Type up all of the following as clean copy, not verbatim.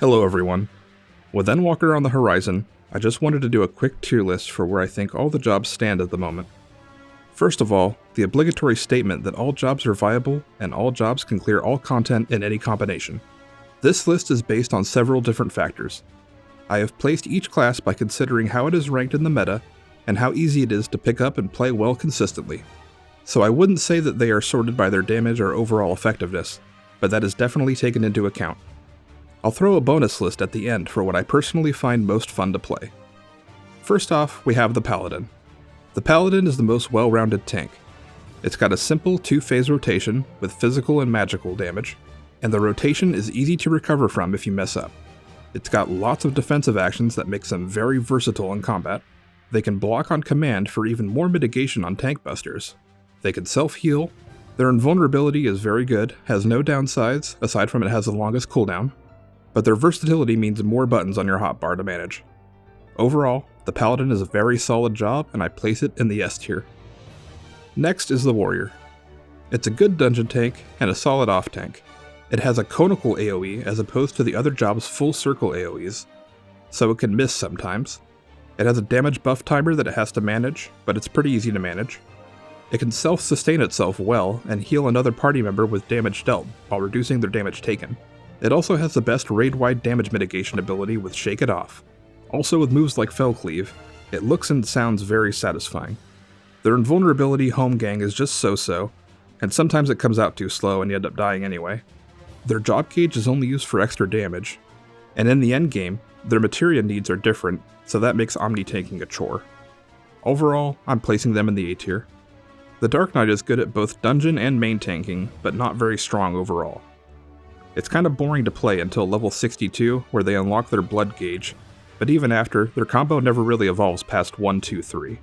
Hello everyone. With Endwalker on the horizon, I just wanted to do a quick tier list for where I think all the jobs stand at the moment. First of all, the obligatory statement that all jobs are viable and all jobs can clear all content in any combination. This list is based on several different factors. I have placed each class by considering how it is ranked in the meta and how easy it is to pick up and play well consistently. So I wouldn't say that they are sorted by their damage or overall effectiveness, but that is definitely taken into account. I'll throw a bonus list at the end for what I personally find most fun to play. First off, we have the Paladin. The Paladin is the most well-rounded tank. It's got a simple 2-phase rotation with physical and magical damage, and the rotation is easy to recover from if you mess up. It's got lots of defensive actions that makes them very versatile in combat. They can block on command for even more mitigation on tank busters. They can self-heal. Their invulnerability is very good, has no downsides, aside from it has the longest cooldown, but their versatility means more buttons on your hotbar to manage. Overall, the Paladin is a very solid job, and I place it in the S tier. Next is the Warrior. It's a good dungeon tank and a solid off tank. It has a conical AoE as opposed to the other job's full circle AoEs, so it can miss sometimes. It has a damage buff timer that it has to manage, but it's pretty easy to manage. It can self-sustain itself well and heal another party member with damage dealt while reducing their damage taken. It also has the best raid-wide damage mitigation ability with Shake It Off. Also with moves like Fell Cleave, it looks and sounds very satisfying. Their invulnerability home gang is just so-so, and sometimes it comes out too slow and you end up dying anyway. Their job gauge is only used for extra damage, and in the endgame, their materia needs are different, so that makes omni-tanking a chore. Overall, I'm placing them in the A tier. The Dark Knight is good at both dungeon and main tanking, but not very strong overall. It's kind of boring to play until level 62, where they unlock their blood gauge, but even after, their combo never really evolves past 1, 2, 3.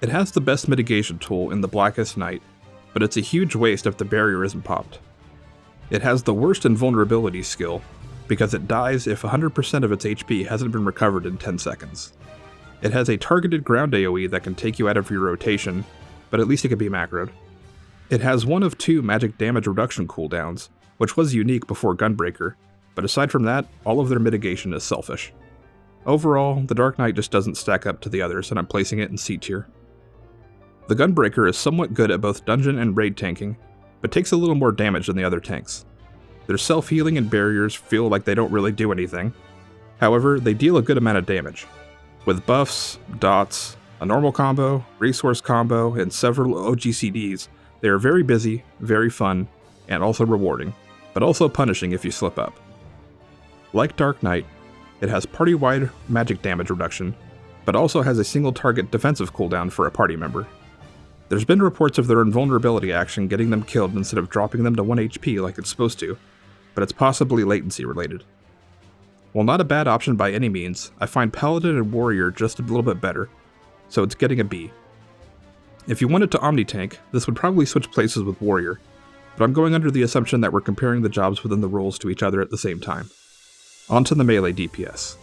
It has the best mitigation tool in the Blackest Night, but it's a huge waste if the barrier isn't popped. It has the worst invulnerability skill, because it dies if 100% of its HP hasn't been recovered in 10 seconds. It has a targeted ground AoE that can take you out of your rotation, but at least it can be macroed. It has one of 2 magic damage reduction cooldowns, which was unique before Gunbreaker, but aside from that, all of their mitigation is selfish. Overall, the Dark Knight just doesn't stack up to the others, and I'm placing it in C tier. The Gunbreaker is somewhat good at both dungeon and raid tanking, but takes a little more damage than the other tanks. Their self-healing and barriers feel like they don't really do anything. However, they deal a good amount of damage. With buffs, dots, a normal combo, resource combo, and several OGCDs, they are very busy, very fun, and also rewarding, but also punishing if you slip up. Like Dark Knight, it has party-wide magic damage reduction, but also has a single target defensive cooldown for a party member. There's been reports of their invulnerability action getting them killed instead of dropping them to 1 HP like it's supposed to, but it's possibly latency related. While not a bad option by any means, I find Paladin and Warrior just a little bit better, so it's getting a B. If you wanted to omni-tank, this would probably switch places with Warrior, but I'm going under the assumption that we're comparing the jobs within the rules to each other at the same time. On to the melee DPS.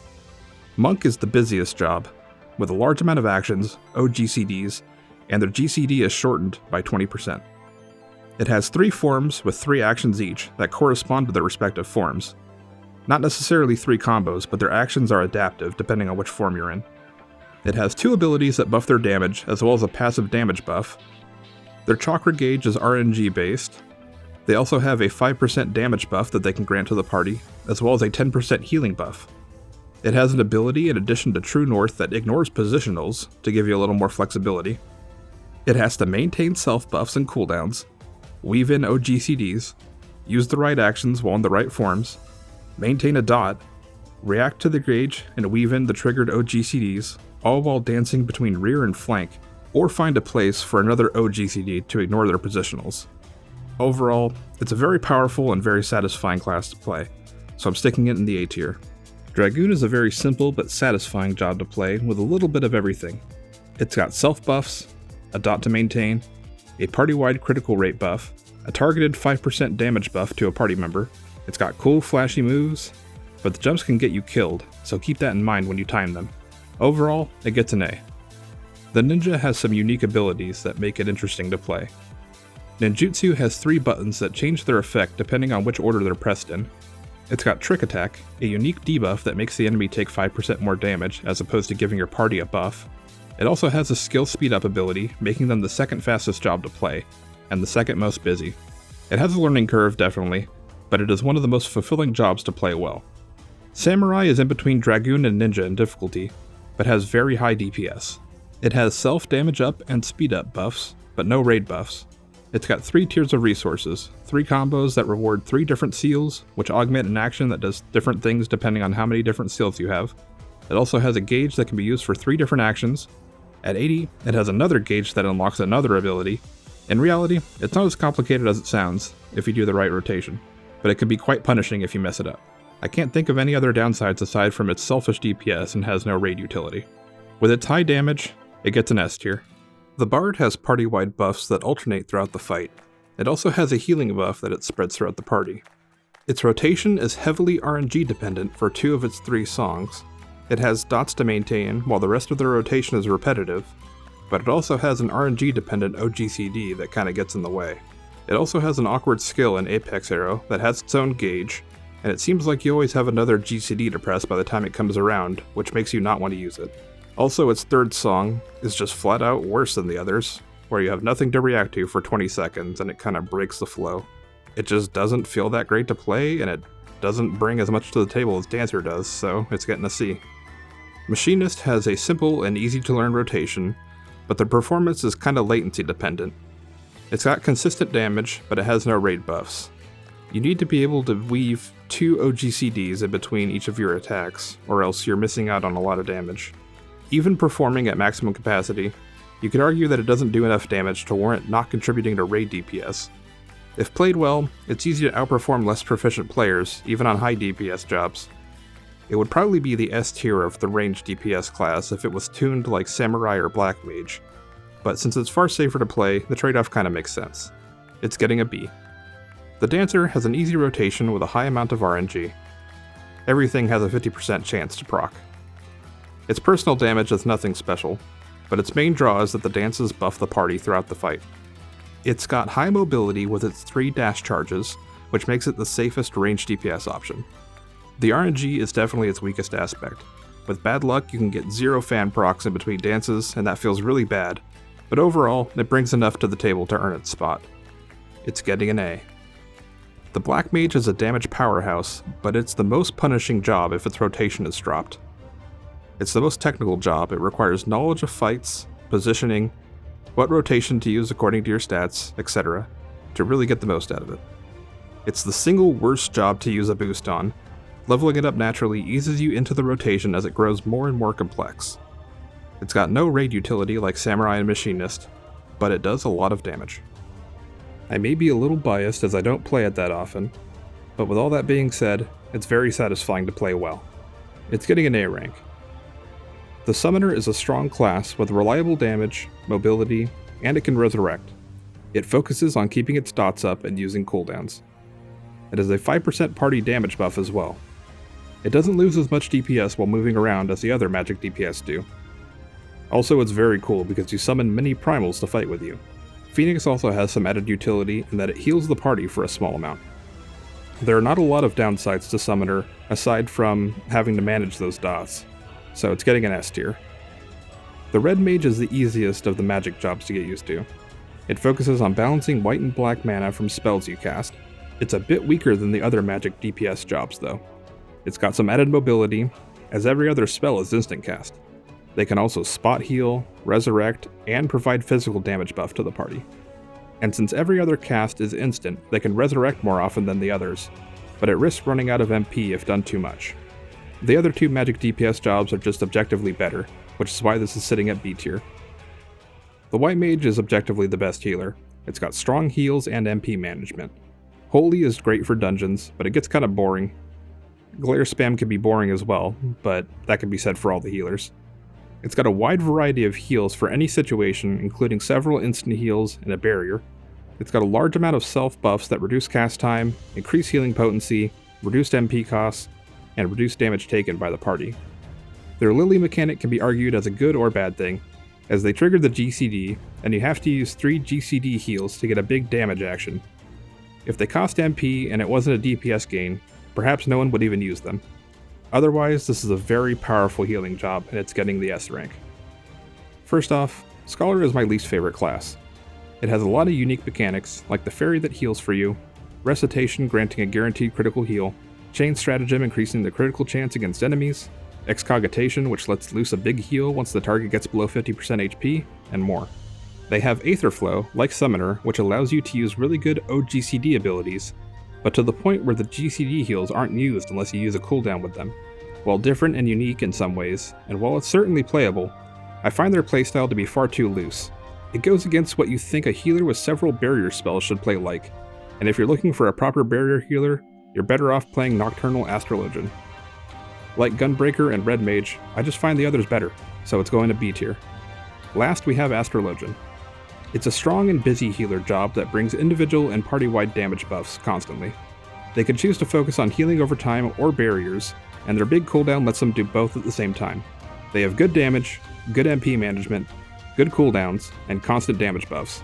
Monk is the busiest job, with a large amount of actions, OGCDs, and their GCD is shortened by 20%. It has 3 forms with 3 actions each that correspond to their respective forms. Not necessarily 3 combos, but their actions are adaptive depending on which form you're in. It has 2 abilities that buff their damage, as well as a passive damage buff. Their chakra gauge is RNG based. They also have a 5% damage buff that they can grant to the party, as well as a 10% healing buff. It has an ability in addition to True North that ignores positionals to give you a little more flexibility. It has to maintain self buffs and cooldowns, weave in OGCDs, use the right actions while in the right forms, maintain a dot, react to the gauge and weave in the triggered OGCDs, all while dancing between rear and flank, or find a place for another OGCD to ignore their positionals. Overall, it's a very powerful and very satisfying class to play, so I'm sticking it in the A tier. Dragoon is a very simple but satisfying job to play with a little bit of everything. It's got self buffs, a dot to maintain, a party-wide critical rate buff, a targeted 5% damage buff to a party member. It's got cool flashy moves, but the jumps can get you killed, so keep that in mind when you time them. Overall, it gets an A. The ninja has some unique abilities that make it interesting to play. Ninjutsu has 3 buttons that change their effect depending on which order they're pressed in. It's got Trick Attack, a unique debuff that makes the enemy take 5% more damage as opposed to giving your party a buff. It also has a skill speed up ability, making them the second fastest job to play, and the second most busy. It has a learning curve, definitely, but it is one of the most fulfilling jobs to play well. Samurai is in between Dragoon and Ninja in difficulty, but has very high DPS. It has self-damage up and speed up buffs, but no raid buffs. It's got 3 tiers of resources, 3 combos that reward 3 different seals, which augment an action that does different things depending on how many different seals you have. It also has a gauge that can be used for 3 different actions. At 80, it has another gauge that unlocks another ability. In reality, it's not as complicated as it sounds if you do the right rotation, but it can be quite punishing if you mess it up. I can't think of any other downsides aside from its selfish DPS and has no raid utility. With its high damage, it gets an S tier. The Bard has party-wide buffs that alternate throughout the fight. It also has a healing buff that it spreads throughout the party. Its rotation is heavily RNG dependent for 2 of its 3 songs. It has dots to maintain, while the rest of the rotation is repetitive, but it also has an RNG dependent OGCD that kinda gets in the way. It also has an awkward skill in Apex Arrow that has its own gauge, and it seems like you always have another GCD to press by the time it comes around, which makes you not want to use it. Also, its 3rd song is just flat out worse than the others, where you have nothing to react to for 20 seconds and it kinda breaks the flow. It just doesn't feel that great to play, and it doesn't bring as much to the table as Dancer does, so it's getting a C. Machinist has a simple and easy to learn rotation, but the performance is kinda latency dependent. It's got consistent damage, but it has no raid buffs. You need to be able to weave 2 OGCDs in between each of your attacks, or else you're missing out on a lot of damage. Even performing at maximum capacity, you could argue that it doesn't do enough damage to warrant not contributing to raid DPS. If played well, it's easy to outperform less proficient players, even on high DPS jobs. It would probably be the S tier of the ranged DPS class if it was tuned like Samurai or Black Mage, but since it's far safer to play, the trade-off kinda makes sense. It's getting a B. The Dancer has an easy rotation with a high amount of RNG. Everything has a 50% chance to proc. Its personal damage is nothing special, but its main draw is that the dances buff the party throughout the fight. It's got high mobility with its 3 dash charges, which makes it the safest ranged DPS option. The RNG is definitely its weakest aspect. With bad luck, you can get 0 fan procs in between dances, and that feels really bad, but overall, it brings enough to the table to earn its spot. It's getting an A. The Black Mage is a damage powerhouse, but it's the most punishing job if its rotation is dropped. It's the most technical job. It requires knowledge of fights, positioning, what rotation to use according to your stats, etc., to really get the most out of it. It's the single worst job to use a boost on. Leveling it up naturally eases you into the rotation as it grows more and more complex. It's got no raid utility like Samurai and Machinist, but it does a lot of damage. I may be a little biased as I don't play it that often, but with all that being said, it's very satisfying to play well. It's getting an A rank. The Summoner is a strong class with reliable damage, mobility, and it can resurrect. It focuses on keeping its dots up and using cooldowns. It has a 5% party damage buff as well. It doesn't lose as much DPS while moving around as the other magic DPS do. Also, it's very cool because you summon many primals to fight with you. Phoenix also has some added utility in that it heals the party for a small amount. There are not a lot of downsides to Summoner aside from having to manage those dots, so it's getting an S tier. The Red Mage is the easiest of the magic jobs to get used to. It focuses on balancing white and black mana from spells you cast. It's a bit weaker than the other magic DPS jobs though. It's got some added mobility, as every other spell is instant cast. They can also spot heal, resurrect, and provide physical damage buff to the party. And since every other cast is instant, they can resurrect more often than the others, but it risks running out of MP if done too much. The other 2 magic DPS jobs are just objectively better, which is why this is sitting at B tier. The White Mage is objectively the best healer. It's got strong heals and MP management. Holy is great for dungeons, but it gets kinda boring. Glare spam can be boring as well, but that can be said for all the healers. It's got a wide variety of heals for any situation, including several instant heals and a barrier. It's got a large amount of self buffs that reduce cast time, increase healing potency, reduced MP costs, and reduce damage taken by the party. Their Lily mechanic can be argued as a good or bad thing, as they trigger the GCD, and you have to use 3 GCD heals to get a big damage action. If they cost MP and it wasn't a DPS gain, Perhaps no one would even use them. Otherwise, this is a very powerful healing job, and it's getting the S rank. First off, Scholar is my least favorite class. It has a lot of unique mechanics, like the fairy that heals for you, Recitation granting a guaranteed critical heal, Chain Stratagem increasing the critical chance against enemies, Excogitation which lets loose a big heal once the target gets below 50% HP, and more. They have Aether Flow, like Summoner, which allows you to use really good OGCD abilities, but to the point where the GCD heals aren't used unless you use a cooldown with them. While different and unique in some ways, and while it's certainly playable, I find their playstyle to be far too loose. It goes against what you think a healer with several barrier spells should play like, and if you're looking for a proper barrier healer, you're better off playing Nocturnal Astrologian. Like Gunbreaker and Red Mage, I just find the others better, so it's going to B tier. Last we have Astrologian. It's a strong and busy healer job that brings individual and party-wide damage buffs constantly. They can choose to focus on healing over time or barriers, and their big cooldown lets them do both at the same time. They have good damage, good MP management, good cooldowns, and constant damage buffs.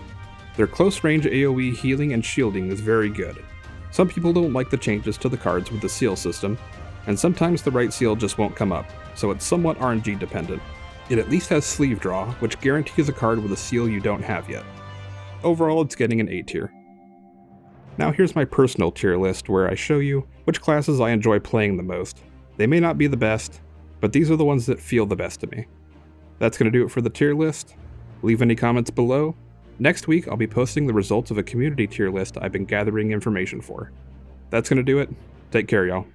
Their close-range AoE healing and shielding is very good. Some people don't like the changes to the cards with the seal system, and sometimes the right seal just won't come up, so it's somewhat RNG dependent. It at least has Sleeve Draw, which guarantees a card with a seal you don't have yet. Overall, it's getting an A tier. Now here's my personal tier list where I show you which classes I enjoy playing the most. They may not be the best, but these are the ones that feel the best to me. That's going to do it for the tier list. Leave any comments below. Next week, I'll be posting the results of a community tier list I've been gathering information for. That's going to do it. Take care, y'all.